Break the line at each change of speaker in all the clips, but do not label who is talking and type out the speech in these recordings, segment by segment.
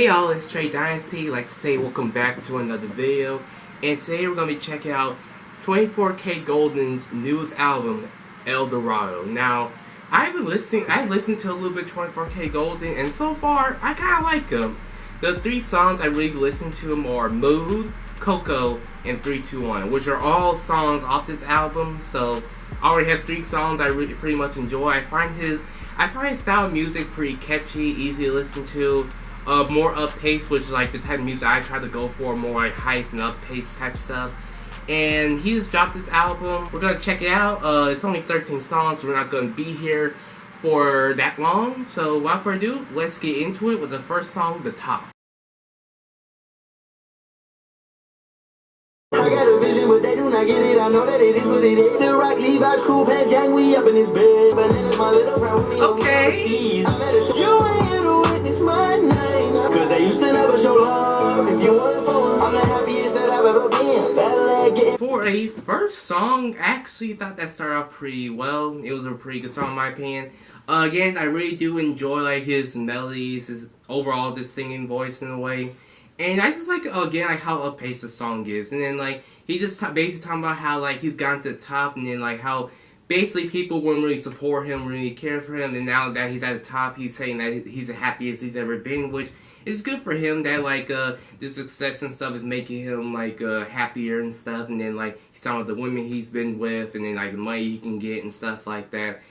Hey y'all, it's Trey Dynasty. Like to say welcome back to another video. And today we're going to be checking out 24kGoldn's newest album, Dorado. Now, I listened to a little bit of 24kGoldn, and so far, I kind of like them. The three songs I really listened to them are Mood, Coco, and 321, which are all songs off this album. So, I already have three songs I really pretty much enjoy. I find his style of music pretty catchy, easy to listen to. More up-paced, which is like the type of music I try to go for, more like hype and up-paced type stuff. And he just dropped this album. We're gonna check it out. It's only 13 songs, so we're not gonna be here for that long. So without further ado, let's get into it with the first song, The Top.
I got a vision, but they do not get it. I know that it is what it is. Still rock Levi's, cool pants, gang, we up in this bed. Bananas, my little friend with me.
Okay.
I met a you ain't here to witness my name. Cause they used to never show love. If you want for I'm the happiest that I've ever been.
For a first song, I actually thought that started off pretty well. It was a pretty good song in my opinion. Again, I really do enjoy like his melodies, his overall just singing voice in a way. And I just like, again, like how up-paced the song is. And then, like, he's just basically talking about how, like, he's gotten to the top. And then, like, how basically people wouldn't really support him, really care for him. And now that he's at the top, he's saying that he's the happiest he's ever been. Which is good for him that, like, the success and stuff is making him, like, happier and stuff. And then, like, he's talking about the women he's been with. And then, like, the money he can get and stuff like that.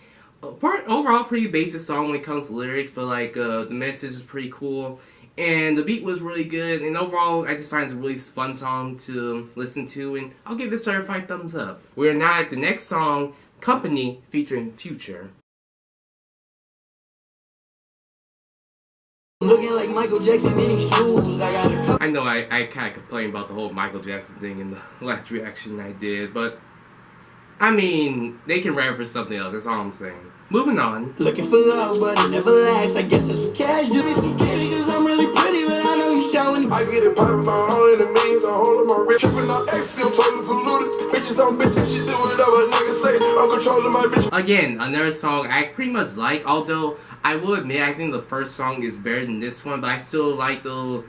Overall, pretty basic song when it comes to lyrics. But, like, the message is pretty cool. And the beat was really good, and overall, I just find it a really fun song to listen to, and I'll give it a certified thumbs up. We're now at the next song, Company, featuring Future.
Looking like Michael Jackson in his shoes.
I know I kind of complained about the whole Michael Jackson thing in the last reaction I did, but I mean, they can rap for something else, that's all I'm saying. Moving on.
Looking for love, but it never lasts. I guess it's cash. Do me some candy, cause I'm really pretty, but I know you showing. I get it poppin' my own in the millions, I hold my rich. Trippin' on X, I'm totally polluted. Bitches on bitches, she do whatever niggas say. I'm controlling my bitch.
Again, another song I pretty much like, although I will admit I think the first song is better than this one, but I still like the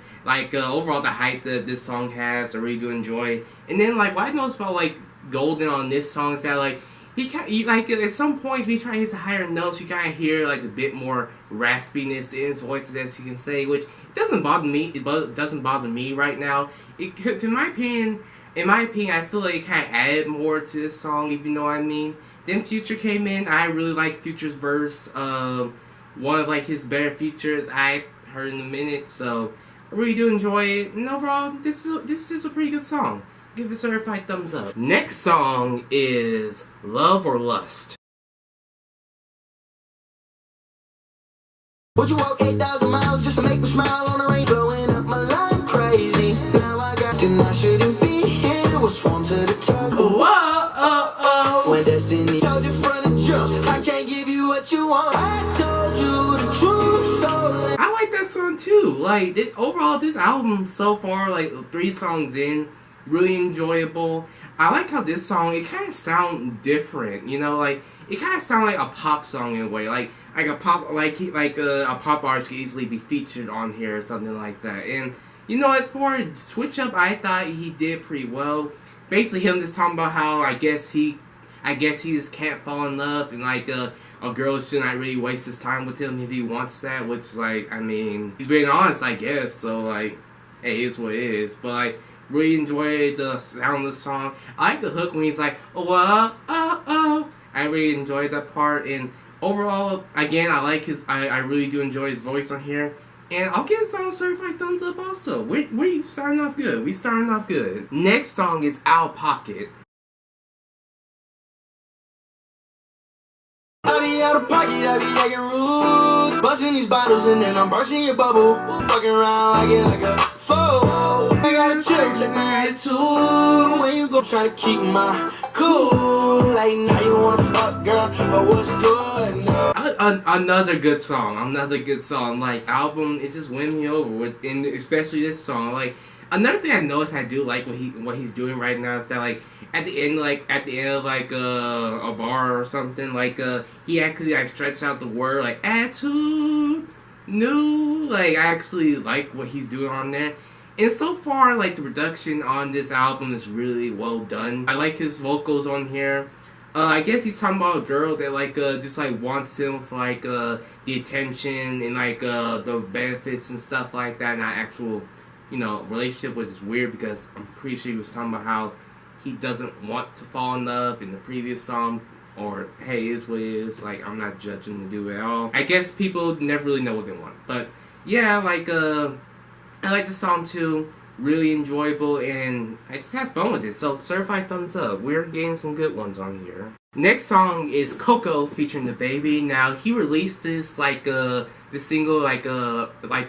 overall the hype that this song has. I really do enjoy. And then like what I noticed about like Golden on this song is that like he like at some point if he tries to hit higher notes, you kind of hear like a bit more raspiness in his voice, as you can say, which doesn't bother me. It doesn't bother me right now. In my opinion, I feel like it kind of added more to this song, if you know what I mean. Then Future came in. I really like Future's verse. One of like his better features I heard in a minute, so I really do enjoy it. And overall, this is a pretty good song. Give it a certified thumbs up. Next song is Love or Lust.
Would you walk 8,000 miles just to make me smile on the rain? Blowing up my line crazy. Now I got and I shouldn't be here. Was sworn to the top. Whoa, when destiny told you from the jump, I can't give you what you want. I told you the truth, so
I like that song too. Like overall, this album so far, like 3 songs in, really enjoyable. I like how this song, it kind of sounds different, you know, like it kind of sounds like a pop song in a way, like a pop a pop artist could easily be featured on here or something like that. And you know what, for a switch up, I thought he did pretty well. Basically, him just talking about how I guess he just can't fall in love, and like a girl should not really waste his time with him if he wants that. Which like, I mean, he's being honest, I guess. So like, hey, it's what it is. But like, really enjoyed the sound of the song. I like the hook when he's like, oh. I really enjoyed that part. And overall, again, I really do enjoy his voice on here. And I'll give this song a certified thumbs up also. We're starting off good. We starting off good. Next song is Out Pocket.
I be out of pocket, I be acting rude. Busting these bottles and then I'm bursting your bubble. Fucking around, I get like a fool. I gotta check my attitude. When you go try to keep my cool. Like now you wanna fuck, girl, but what's good? No.
Another good song. Like album, it just win me over with, and especially this song. Like another thing I noticed I do like what he's doing right now is that like at the end of like a bar or something, like he actually like stretched out the word like attitude. new. Like, I actually like what he's doing on there. And so far, like, the production on this album is really well done. I like his vocals on here. I guess he's talking about a girl that, like, just, like, wants him for, like, the attention and, like, the benefits and stuff like that, not actual, you know, relationship, which is weird because I'm pretty sure he was talking about how he doesn't want to fall in love in the previous song, or, hey, it is what it is. Like, I'm not judging the dude at all. I guess people never really know what they want. But, yeah, like, I like the song too. Really enjoyable, and I just had fun with it. So certified thumbs up. We're getting some good ones on here. Next song is Coco featuring the Baby. Now he released this like the single like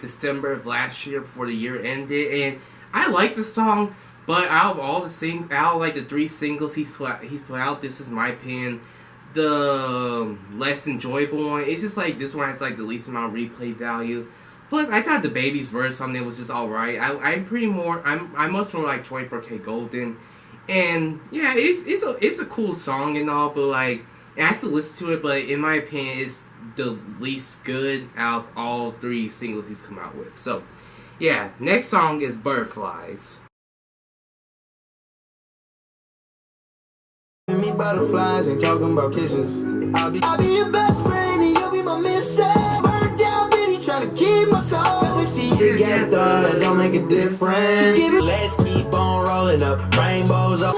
December of last year before the year ended, and I like the song. But out of all the like the 3 singles he's put out, this is my opinion the less enjoyable one. It's just like this one has like the least amount of replay value. Plus, I thought the Baby's verse on there was just alright. I'm much more like 24kGoldn, and yeah, it's a cool song and all, but like I have to listen to it. But in my opinion, it's the least good out of all 3 singles he's come out with. So yeah, next song is Butterflies.
Me butterflies and talking about kisses. I'll be your best friend and you'll be my missus. Burnt down bitty trying to keep my soul. Cause we see together, that don't make a difference. Let's keep on rolling up rainbows up.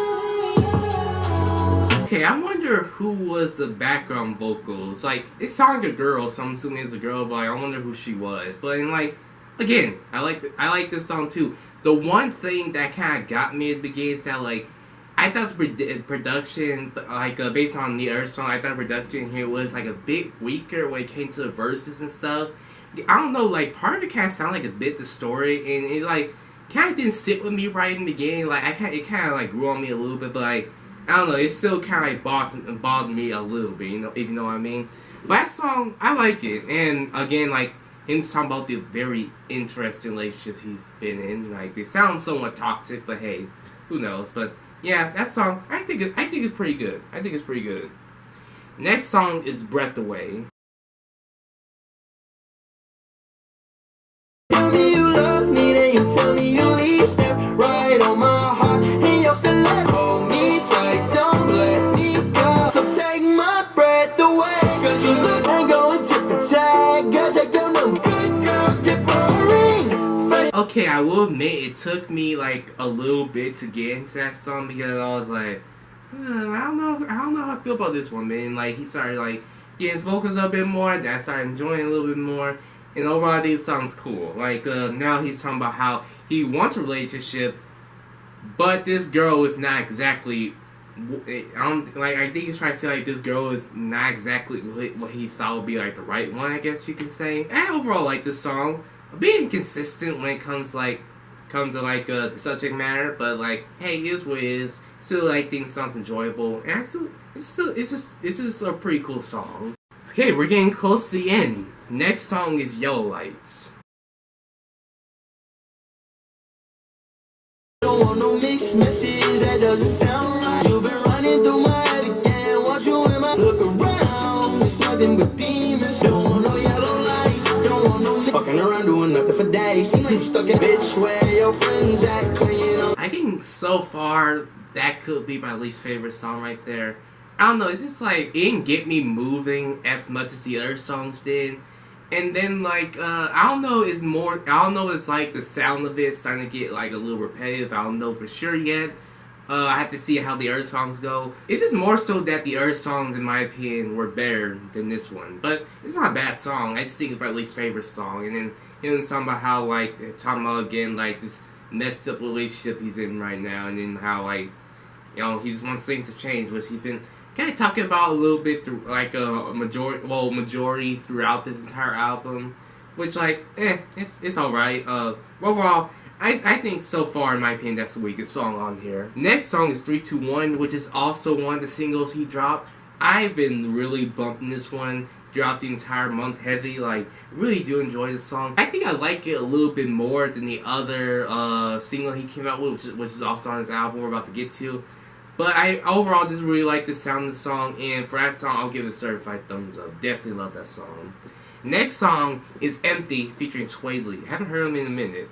Okay, I wonder who was the background vocals. Like, it sounded like a girl, so I'm assuming it's a girl, but I wonder who she was. But and like, again, I like this song too. The one thing that kind of got me at the beginning is that like, I thought the production, like based on the Earth song, I thought the production here was like a bit weaker when it came to the verses and stuff. I don't know, like part of it kind of sounded like a bit distorted, and it like kind of didn't sit with me right in the beginning. Like it kind of like grew on me a little bit, but like I don't know, it still kind of like bothered me a little bit, you know, if you know what I mean. But that song, I like it, and again, like him talking about the very interesting relationships he's been in. Like they sound somewhat toxic, but hey, who knows? But yeah, that song, I think it's pretty good. I think it's pretty good. Next song is Breath Away.
Tell me you love me, then you tell me you leave. Step right on my heart, and you'll still let hold me tight. Don't let me go. So take my breath away. Cause you look and go and tip the tag. Girl, take your number. Good girls get boring.
Okay, I will admit it took me like a little bit to get into that song because I was like, I don't know how I feel about this one, man. Like he started like getting his vocals a bit more, then I started enjoying it a little bit more, and overall I think it sounds cool. Like now he's talking about how he wants a relationship, but this girl is not exactly. I think he's trying to say like this girl is not exactly what he thought would be like the right one, I guess you can say. I overall like this song. Being consistent when it comes to the subject matter, but like, hey, here's what it is. Still, like, think sounds enjoyable, and it's just a pretty cool song. Okay, we're getting close to the end. Next song is Yellow Lights.
Don't want no mixed message, that doesn't sound right. You've been running through my head again. Watch you in my look around. It's nothing but demons. Don't want no yellow lights. Don't want no fucking around doing nothing for days. Seem like you stuck in bitch where your friends at clean up.
I think so far that could be my least favorite song right there. I don't know, it's just like it didn't get me moving as much as the other songs did. And then like I don't know, it's like the sound of it starting to get like a little repetitive. I don't know for sure yet. I have to see how the Earth songs go. It's just more so that the Earth songs, in my opinion, were better than this one. But it's not a bad song. I just think it's my least favorite song. And then him talking about how like talking about again like this messed up relationship he's in right now, and then how like he just wants things to change, which he's been kind of talking about a little bit through like a majority throughout this entire album, which like it's alright. Overall, I think so far in my opinion that's the weakest song on here. Next song is 321, which is also one of the singles he dropped. I've been really bumping this one throughout the entire month heavy. Like really do enjoy this song. I think I like it a little bit more than the other single he came out with, which is also on his album we're about to get to. But I overall just really like the sound of the song, and for that song, I'll give it a certified thumbs up. Definitely love that song. Next song is Empty featuring Sway Lee. Haven't heard him in a minute.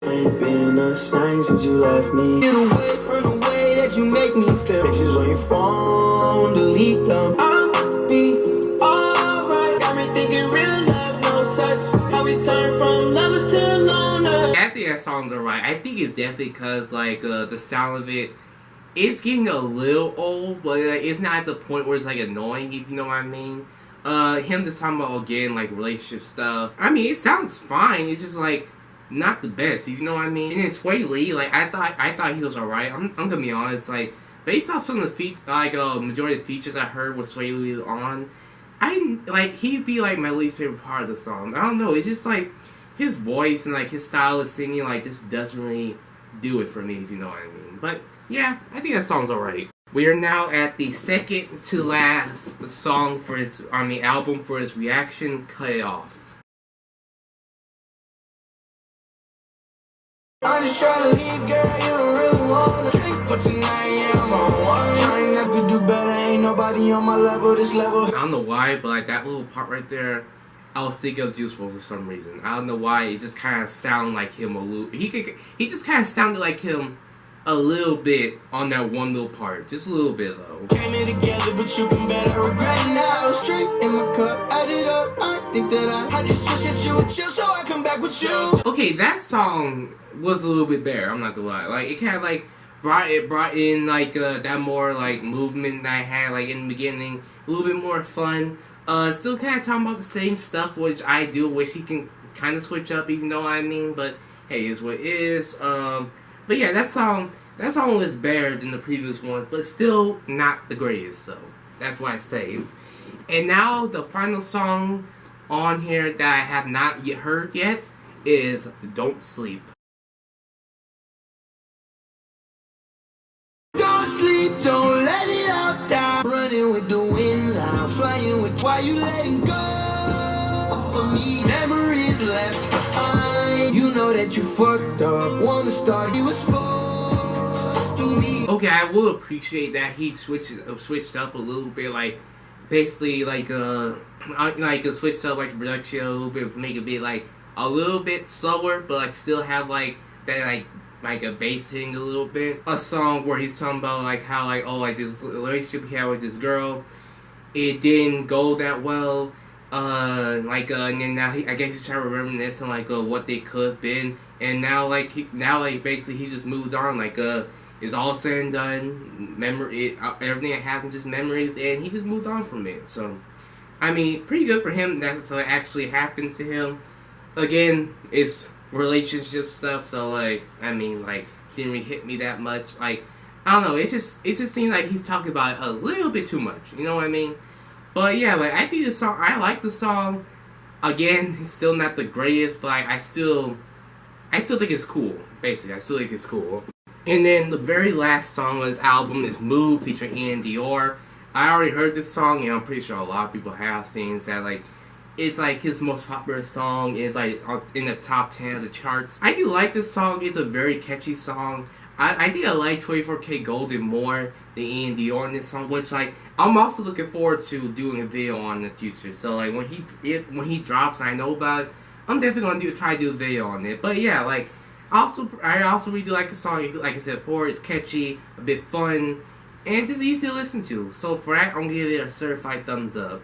Ain't been a sign since you left me. Get away from the way that you make me feel. Pictures on your phone, delete them. I'll be alright. Got me thinking real love, no such. How we turn from lovers to loners.
I think that song's alright. I think it's definitely because like the sound of it, it's getting a little old, but it's not at the point where it's like annoying, if you know what I mean. Him just talking about again like relationship stuff. I mean, it sounds fine. It's just like not the best, you know what I mean? And then Sway Lee, like I thought he was alright. I'm gonna be honest, like based off some of the majority of the features I heard with Sway Lee on, he'd be like my least favorite part of the song. I don't know, it's just like his voice and like his style of singing like just doesn't really do it for me, if you know what I mean. But yeah, I think that song's alright. We are now at the second to last song for his album for his reaction, Cut It Off.
I'm just trying to leave, girl, you don't really want to drink, but tonight, yeah, I'm on one. Trying not to do better, ain't nobody on my level, this level.
I don't know why, but like that little part right there, I was thinking of Juice WRLD for some reason. I don't know why, it just kind of sounded like him a little. He just kind of sounded like him a little bit on that one little part, just a little bit though.
Came here together, but you can better regret it now. Straight in my cup, add it up. I think that I just wish that you would chill, so I come back with you.
Okay, that song was a little bit better, I'm not gonna lie. Like it kind of like brought in like that more like movement that I had like in the beginning, a little bit more fun. Still kind of talking about the same stuff, which I do wish he can kind of switch up, even though I mean, but hey, it's what it is. But yeah, that song was better than the previous ones, but still not the greatest. So that's why I say. And now the final song on here that I have not yet heard yet is "Don't Sleep."
Don't sleep, don't let it all die. Running with the wind now, flying with. Why you letting go for me? Memories left behind. You know that you fucked up. Wanna start? You were supposed to be.
Okay, I will appreciate that he switched up a little bit, like basically like switched up like the production a little bit, make it be like a little bit slower, but like still have like that like a bass hitting a little bit. A song where he's talking about like how like this relationship he had with this girl, it didn't go that well. And then now I guess he's trying to reminisce on like what they could have been, and now basically he just moved on. Like it's all said and done. Everything that happened just memories, and he just moved on from it. So I mean, pretty good for him. That's what actually happened to him. Again, it's relationship stuff, so like I mean, like didn't really hit me that much. Like I don't know, it just seems like he's talking about it a little bit too much. You know what I mean? But yeah, like I think I like the song. Again, it's still not the greatest, but I still think it's cool. Basically, I still think it's cool. And then the very last song on this album is "Move" featuring Ian Dior. I already heard this song, and I'm pretty sure a lot of people have seen that. Like, it's like his most popular song. It's like in the top 10 of the charts. I do like this song. It's a very catchy song. I think I like 24kGoldn more than Ian Dior in this song, which like I'm also looking forward to doing a video on in the future. So like when he drops, and I know about it, I'm definitely gonna try to do a video on it. But yeah, like I also really do like the song. Like I said before, it's catchy, a bit fun, and just easy to listen to. So for that, I'm gonna give it a certified thumbs up.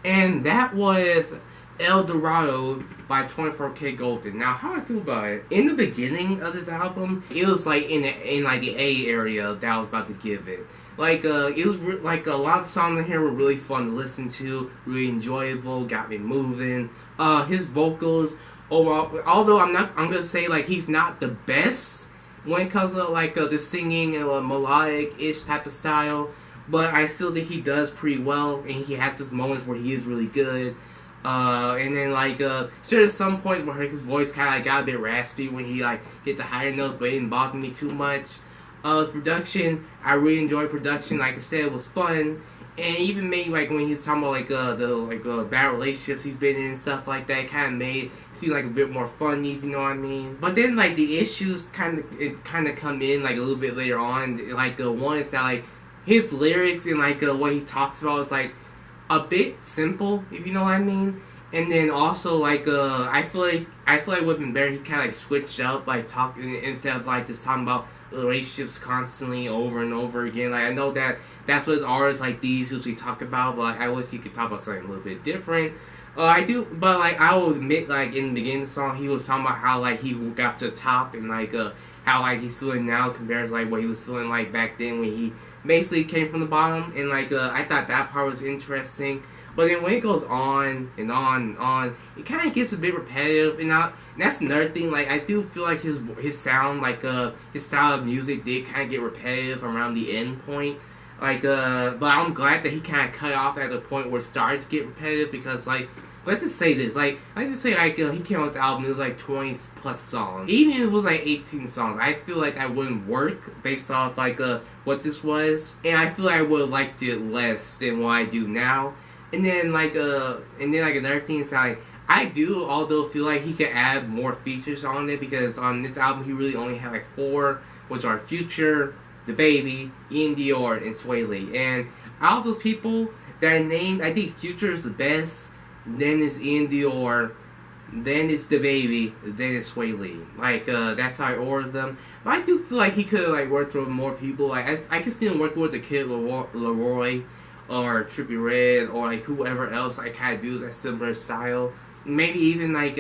And that was El Dorado by 24kGoldn. Now, how I feel about it? In the beginning of this album, it was like in like the A area that I was about to give it. Like it was like a lot of songs in here were really fun to listen to, really enjoyable, got me moving. His vocals overall, although I'm gonna say like he's not the best when it comes to like the singing and melodic-ish type of style, but I still think he does pretty well, and he has these moments where he is really good. And then like sure, there's some points where his voice kind of got a bit raspy when he like hit the higher notes, but it didn't bother me too much. Production, I really enjoyed production. Like I said, it was fun, and even maybe like when he's talking about like the bad relationships he's been in and stuff like that, it kind of made it seem like a bit more funny, if you know what I mean. But then like the issues kind of come in like a little bit later on. Like the one is that like his lyrics and like what he talks about is like a bit simple, if you know what I mean. And then also like I feel like would have been better. He kind of like switched up, like talking instead of like just talking about relationships constantly over and over again. Like I know that's what artists like these usually talk about, but like, I wish he could talk about something a little bit different. I do, but like I will admit, like in the beginning of the song, he was talking about how like he got to the top and like how like he's feeling now compared to like what he was feeling like back then when he basically came from the bottom. And like I thought that part was interesting. But then when it goes on and on and on, it kind of gets a bit repetitive. And that's another thing. Like I do feel like his sound, like his style of music, did kind of get repetitive around the end point. Like but I'm glad that he kind of cut off at the point where it started to get repetitive because like. Let's just say this, like, let's just say, like, he came out with the album, it was, like, 20 plus songs. Even if it was, like, 18 songs, I feel like that wouldn't work based off, like, what this was. And I feel like I would have liked it less than what I do now. And then, like, another thing is, like, I do, although, feel like he could add more features on it, because on this album, he really only had, like, 4, which are Future, The Baby, Ian Dior, and Sway Lee. And out of those people that I named, I think Future is the best. Then it's Ian Dior, then it's The Baby, then it's Sway Lee. Like, that's how I ordered them. But I do feel like he could have, like, worked with more people. Like, I could see him working with the Kid Leroy, or Trippie Redd, or, like, whoever else, like, kind of do that similar style. Maybe even, like,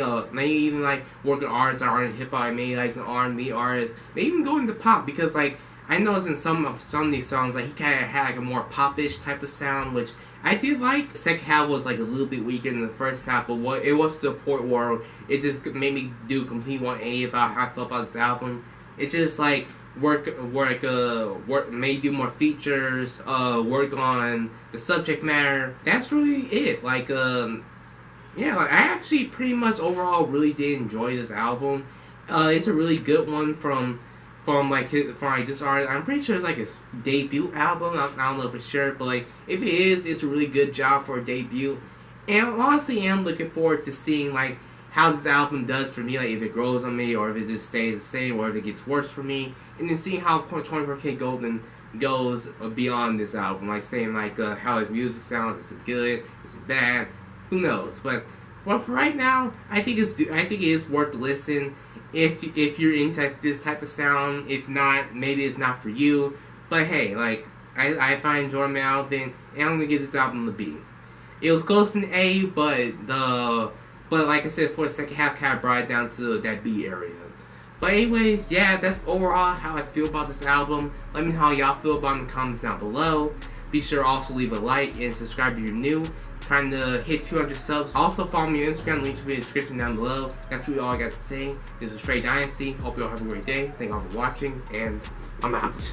working artists that aren't hip-hop, maybe, like, some R&B artists. Maybe even go into pop, because, like, I noticed in some of these songs, like, he kind of had, like, a more pop-ish type of sound, which I did like. The second half was, like, a little bit weaker than the first half, but it was to a point where it just made me do a complete 180 about how I felt about this album. It just, like, may do more features, work on the subject matter. That's really it. Like, yeah, like, I actually pretty much overall really did enjoy this album. It's a really good one from this artist. I'm pretty sure it's like his debut album. I don't know for sure, but like if it is, it's a really good job for a debut. And honestly, I'm looking forward to seeing like how this album does for me, like if it grows on me or if it just stays the same or if it gets worse for me, and then seeing how 24kGoldn goes beyond this album, like saying like how his music sounds, is it good, is it bad, who knows? But well, for right now, I think it is worth the listen. If you're into this type of sound, if not, maybe it's not for you. But hey, like I find enjoyment my album, and I'm gonna give this album a B. It was close to an A, but like I said, for the second half, kind of brought it down to that B area. But anyways, yeah, that's overall how I feel about this album. Let me know how y'all feel about it in the comments down below. Be sure to also leave a like and subscribe if you're new. Trying to hit 200 subs. Also follow me on Instagram, link to be in the description down below. That's really all I got to say. This is Trey Dynasty. Hope you all have a great day. Thank you all for watching, and I'm out.